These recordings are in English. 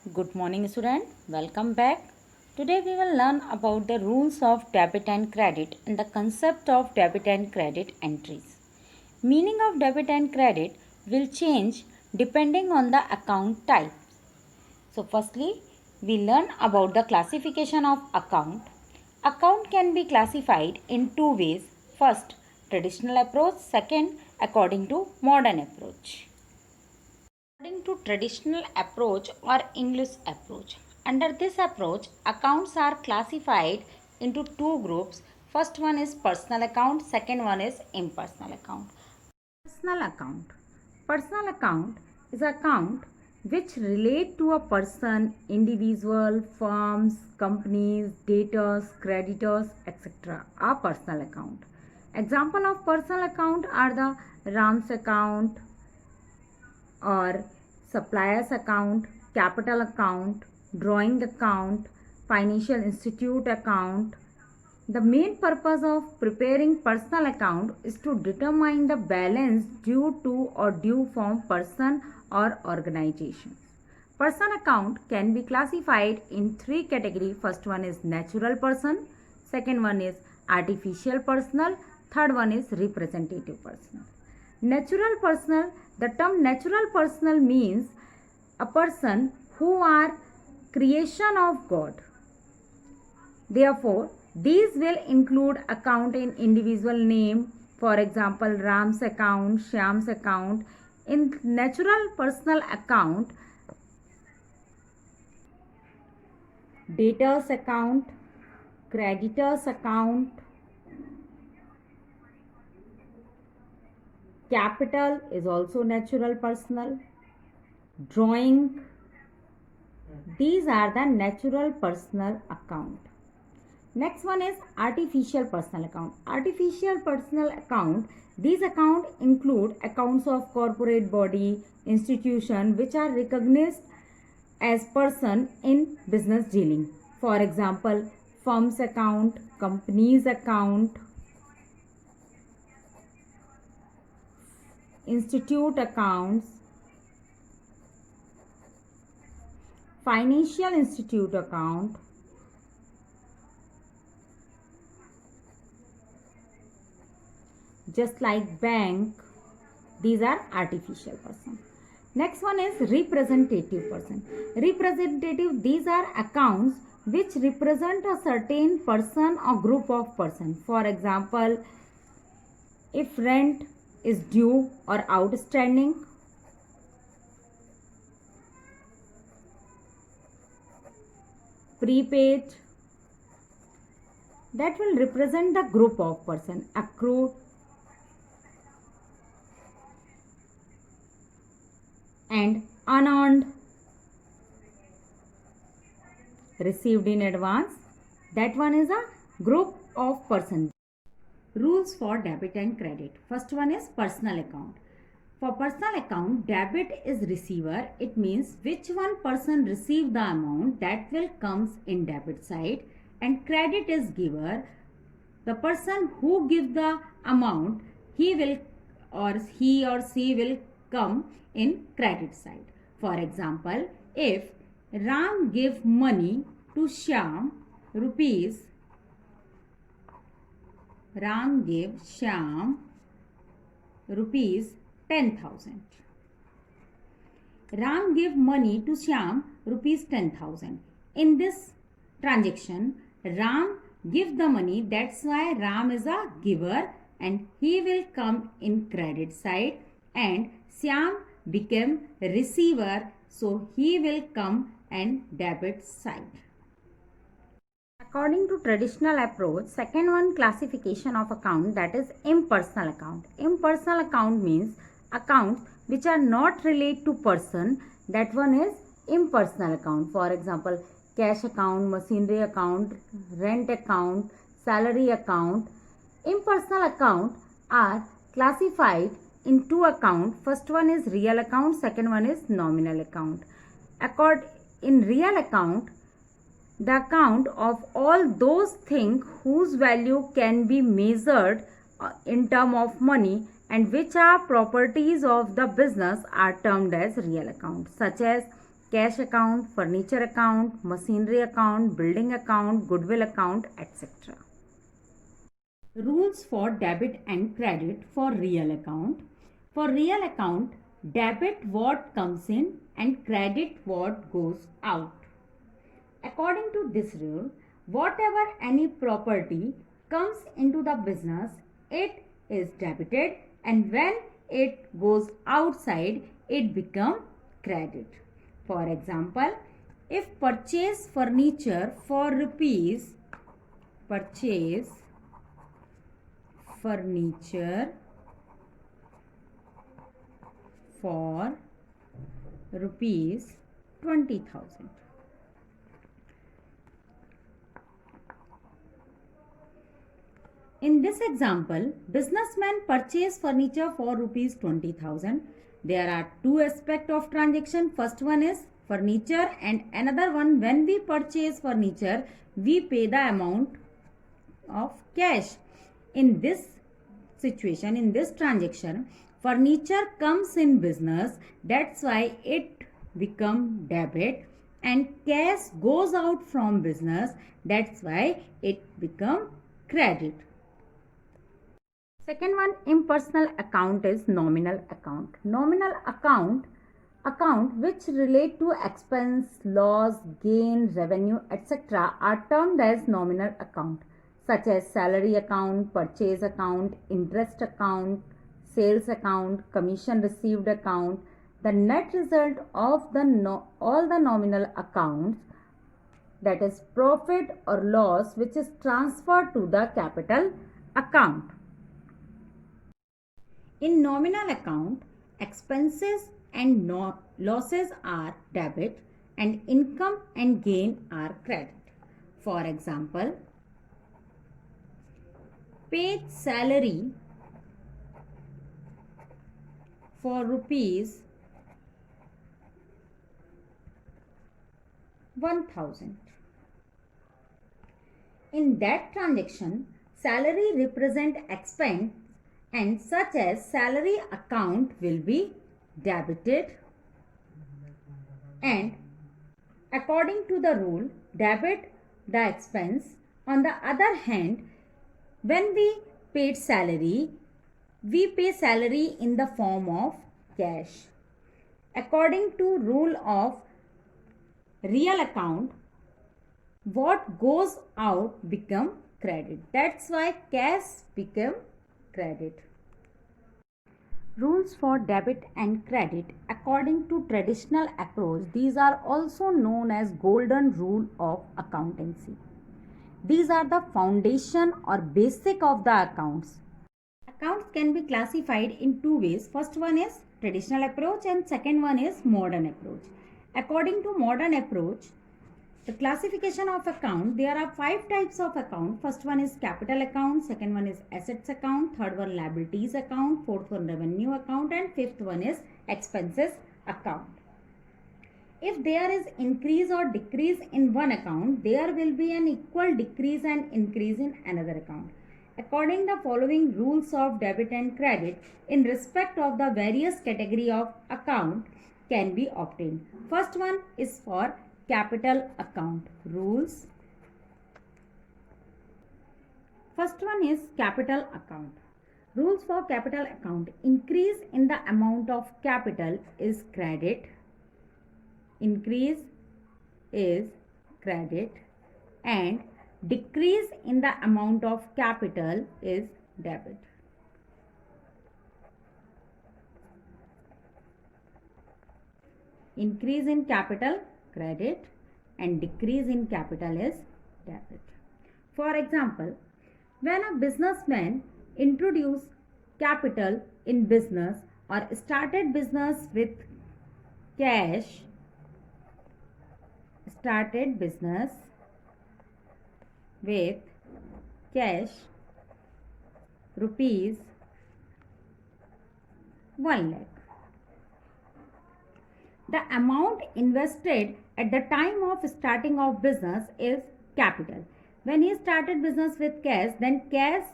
Good morning, student. Welcome back. Today we will learn about the rules of debit and credit and the concept of debit and credit entries. Meaning of debit and credit will change depending on the account type. So firstly, we learn about the classification of account. Account can be classified in two ways. First, traditional approach. Second, according to modern approach. According to traditional approach or English approach. Under this approach, accounts are classified into two groups. First one is personal account, second one is impersonal account. Personal account. Personal account is account which relate to a person, individual, firms, companies, debtors, creditors, etc. Are personal account. Example of personal account are the Ram's account, or suppliers account, capital account, drawing account, financial institute account. The main purpose of preparing personal account is to determine the balance due to or due from person or organization. Person account can be classified in three categories. First one is natural person, second one is artificial personal, third one is representative personal. Natural personal, the term natural personal means a person who are creation of God. Therefore, these will include account in individual name, for example, Ram's account, Shyam's account. In natural personal account, debtors account, creditors account, capital is also natural personal, drawing, these are the natural personal account. Next one is artificial personal account. Artificial personal account, these account include accounts of corporate body, institution which are recognized as person in business dealing. For example, firm's account, company's account, institute accounts, financial institute account, just like bank, these are artificial person. Next one is representative person. Representative, these are accounts which represent a certain person or group of person. For example, if rent is due or outstanding, prepaid, that will represent the group of person. Accrued and unearned, received in advance, that one is a group of person. Rules for debit and credit. First one is personal account. For personal account, debit is receiver. It means which one person received the amount, that will comes in debit side, and credit is giver. The person who give the amount, he or she will come in credit side. For example, if Ram give money to Shyam, Ram gave Shyam rupees 10,000. Ram gave money to Shyam rupees 10,000. In this transaction, Ram give the money, that's why Ram is a giver and he will come in credit side, and Shyam became receiver, so he will come in debit side. According to traditional approach, second one classification of account, that is impersonal account. Impersonal account means accounts which are not related to person, that one is impersonal account. For example, cash account, machinery account, rent account, salary account. Impersonal account are classified in two accounts. First one is real account, second one is nominal account. In real account, the account of all those things whose value can be measured in term of money and which are properties of the business are termed as real account, such as cash account, furniture account, machinery account, building account, goodwill account, etc. Rules for debit and credit for real account. For real account, debit what comes in and credit what goes out. According to this rule, whatever any property comes into the business, it is debited, and when it goes outside, it becomes credit. For example, if purchase furniture for rupees, purchase furniture for rupees 20,000. In this example, businessman purchased furniture for rupees 20,000. There are two aspects of transaction. First one is furniture and another one, when we purchase furniture, we pay the amount of cash. In this situation, in this transaction, furniture comes in business, that's why it become debit, and cash goes out from business, that's why it become credit. Second one, impersonal account is nominal account. Nominal account which relate to expense, loss, gain, revenue, etc. are termed as nominal account, such as salary account, purchase account, interest account, sales account, commission received account. The net result of all the nominal accounts, that is profit or loss, which is transferred to the capital account. In nominal account, expenses and losses are debit and income and gain are credit. For example, paid salary for rupees 1,000. In that transaction, salary represent expense, and such as salary account will be debited, and according to the rule, debit the expense. On the other hand, when we paid salary, we pay salary in the form of cash. According to rule of real account, what goes out become credit. That's why cash become credit. Rules for debit and credit according to traditional approach, these are also known as golden rule of accountancy. These are the foundation or basic of the accounts. Accounts can be classified in two ways. First one is traditional approach and second one is modern approach. According to modern approach, the classification of account, there are 5 types of account. First one is capital account, second one is assets account, third one liabilities account, fourth one revenue account, and fifth one is expenses account. If there is increase or decrease in one account, there will be an equal decrease and increase in another account. According to the following rules of debit and credit in respect of the various category of account can be obtained. First one is for capital account rules. First one is capital account. Rules for capital account. Increase in the amount of capital is credit. Increase is credit, and decrease in the amount of capital is debit. Increase in capital, credit, and decrease in capital is debit. For example, when a businessman introduced capital in business or started business with cash, rupees 1 lakh. The amount invested at the time of starting of business is capital. When he started business with cash, then cash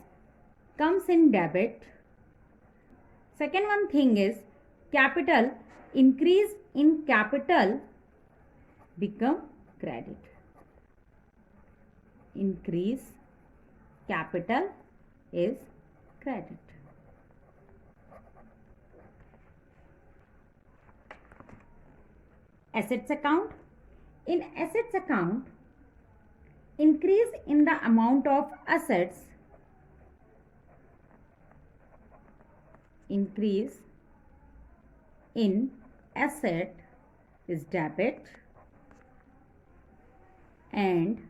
comes in debit. Second one thing is capital. Increase in capital become credit. Increase capital is credit. Assets account. In assets account, increase in the amount of assets, increase in asset is debit and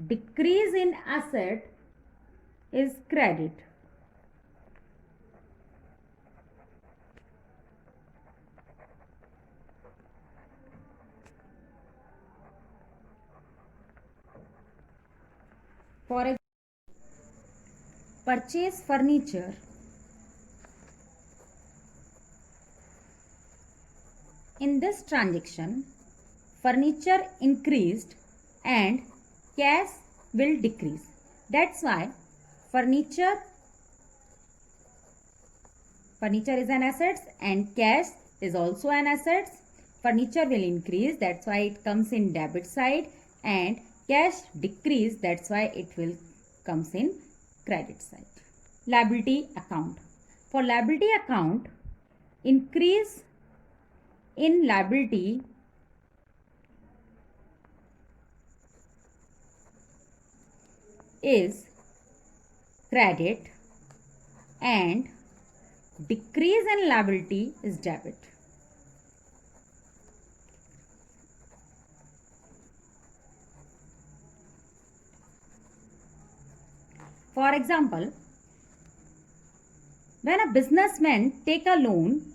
decrease in asset is credit. For example, purchase furniture. In this transaction, furniture increased and cash will decrease. That's why furniture is an asset and cash is also an asset. Furniture will increase, that's why it comes in debit side, and cash decrease, that's why it will comes in credit side. Liability account. For liability account, increase in liability is credit and decrease in liability is debit. For example, when a businessman take a loan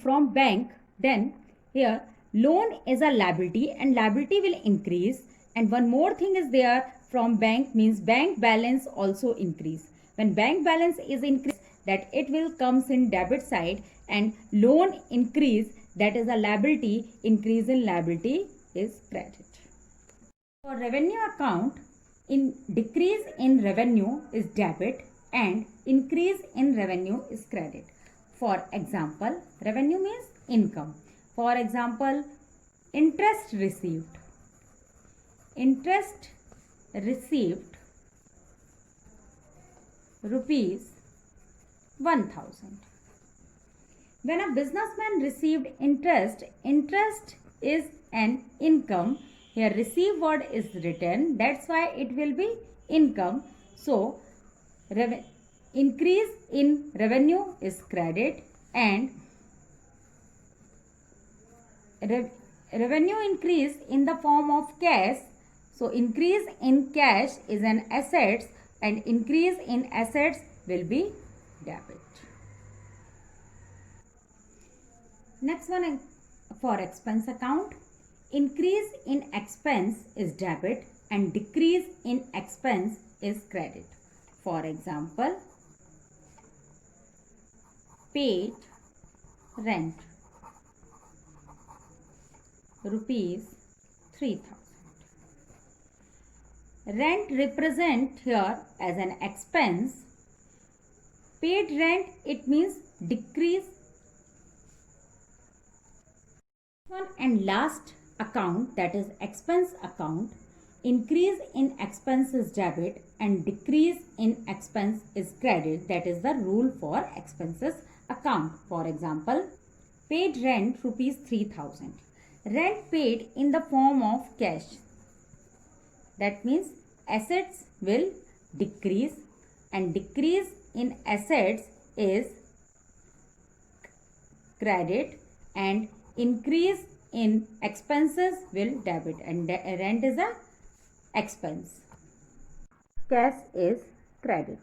from bank, then here loan is a liability and liability will increase, and one more thing is there, from bank means bank balance also increase. When bank balance is increased, that it will comes in debit side, and loan increase, that is a liability, increase in liability is credit. For revenue account, in decrease in revenue is debit and increase in revenue is credit. For example, revenue means income. For example, interest received. Interest received rupees 1000. When a businessman received interest, interest is an income. Here receive word is written, that's why it will be income. So increase in revenue is credit and revenue increase in the form of cash. So increase in cash is an asset and increase in assets will be debit. Next one, for expense account, increase in expense is debit and decrease in expense is credit. For example, paid rent rupees 3000. Rent represent here as an expense. Paid rent, it means decrease. One and last account, that is expense account, increase in expense is debit and decrease in expense is credit. That is the rule for expenses account. For example, paid rent rupees 3000. Rent paid in the form of cash. That means assets will decrease and decrease in assets is credit and increase in expenses will debit, and rent is a expense. Cash is credit.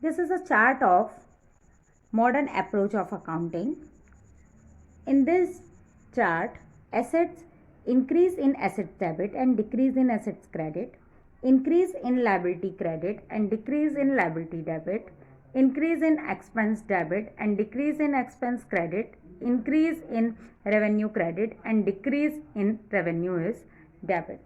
This is a chart of modern approach of accounting. In this chart, assets increase in asset debit and decrease in assets credit, increase in liability credit and decrease in liability debit, increase in expense debit and decrease in expense credit, increase in revenue credit and decrease in revenue is debit.